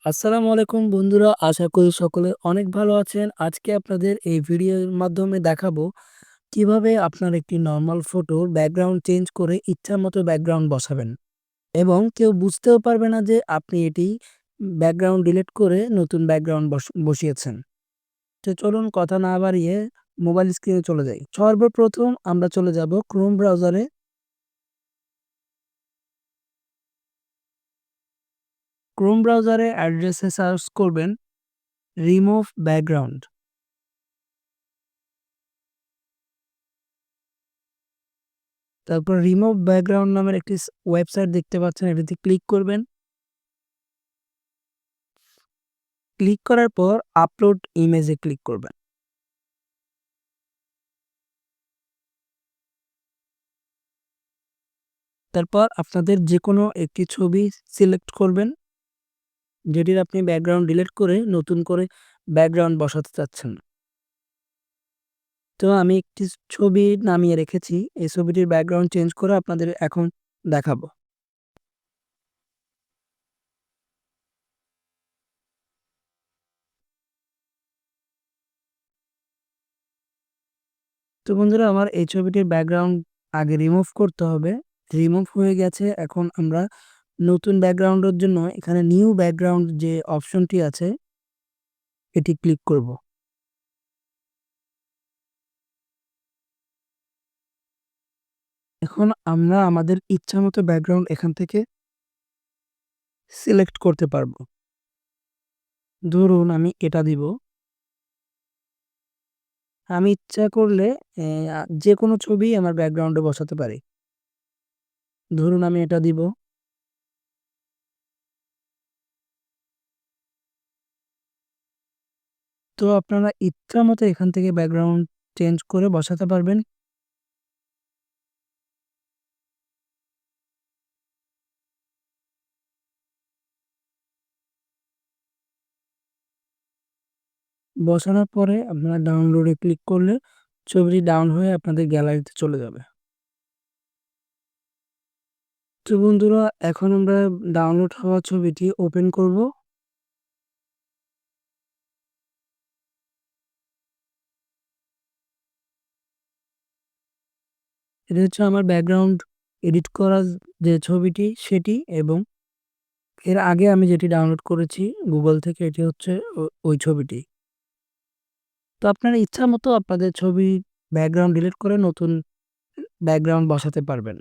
আসসালামু আলাইকুম বন্ধুরা, আশা করি সকলে অনেক ভালো আছেন। আজকে আপনাদের এই ভিডিওর মাধ্যমে দেখাবো কিভাবে আপনার একটি নরমাল ফটোর ব্যাকগ্রাউন্ড চেঞ্জ করে ইচ্ছামতো ব্যাকগ্রাউন্ড বসাবেন এবং কেউ বুঝতেও পারবে না যে আপনি এটি ব্যাকগ্রাউন্ড ডিলিট করে নতুন ব্যাকগ্রাউন্ড বসিয়েছেন। তো চলুন কথা না বাড়িয়ে মোবাইল স্ক্রিনে চলে যাই। সর্বপ্রথম আমরা চলে যাব ক্রোম ব্রাউজারে। ক্রোম ব্রাউজারে অ্যাড্রেসে সার্চ করবেন রিমুভ ব্যাকগ্রাউন্ড। তারপর রিমুভ ব্যাকগ্রাউন্ড নামের একটি ওয়েবসাইট দেখতে পাচ্ছেন, এটিতে ক্লিক করবেন। ক্লিক করার পর আপলোড ইমেজে ক্লিক করবেন। তারপর আপনাদের যেকোনো একটি ছবি সিলেক্ট করবেন, যেটির আপনি ব্যাকগ্রাউন্ড ডিলিট করে নতুন করে ব্যাকগ্রাউন্ড বসাতে চাচ্ছেন। তো আমি একটি ছবি নামিয়ে রেখেছি। এই ছবিটির ব্যাকগ্রাউন্ড চেঞ্জ করে আপনাদের এখন দেখাবো। তো বন্ধুরা, আমার এই ছবিটির ব্যাকগ্রাউন্ড আগে রিমুভ করতে হবে। রিমুভ হয়ে গেছে। এখন আমরা নতুন ব্যাকগ্রাউন্ডের জন্য এখানে নিউ ব্যাকগ্রাউন্ড যে অপশনটি আছে এটি ক্লিক করব। এখন আমরা আমাদের ইচ্ছামতো ব্যাকগ্রাউন্ড এখান থেকে সিলেক্ট করতে পারবো। ধরুন আমি এটা দিব। আমি ইচ্ছা করলে যেকোনো ছবি আমার ব্যাকগ্রাউন্ডে বসাতে পারি। ধরুন আমি এটা দিব। তো আপনারা ইচ্ছামতো এখান থেকে ব্যাকগ্রাউন্ড চেঞ্জ করে বসাতে পারবেন। বসানোর পরে আপনারা ডাউনলোডে ক্লিক করলে ছবিটি ডাউন হয়ে আপনাদের গ্যালারিতে চলে যাবে। তো বন্ধুরা, এখন আমরা ডাউনলোড হওয়া ছবিটি ওপেন করব। এটা হচ্ছে আমার ব্যাকগ্রাউন্ড এডিট করা যে ছবিটি সেটি, এবং এর আগে আমি যেটি ডাউনলোড করেছি গুগল থেকে, এটি হচ্ছে ওই ছবিটি। তো আপনার ইচ্ছা মতো আপনাদের ছবি ব্যাকগ্রাউন্ড ডিলিট করে নতুন ব্যাকগ্রাউন্ড বসাতে পারবেন।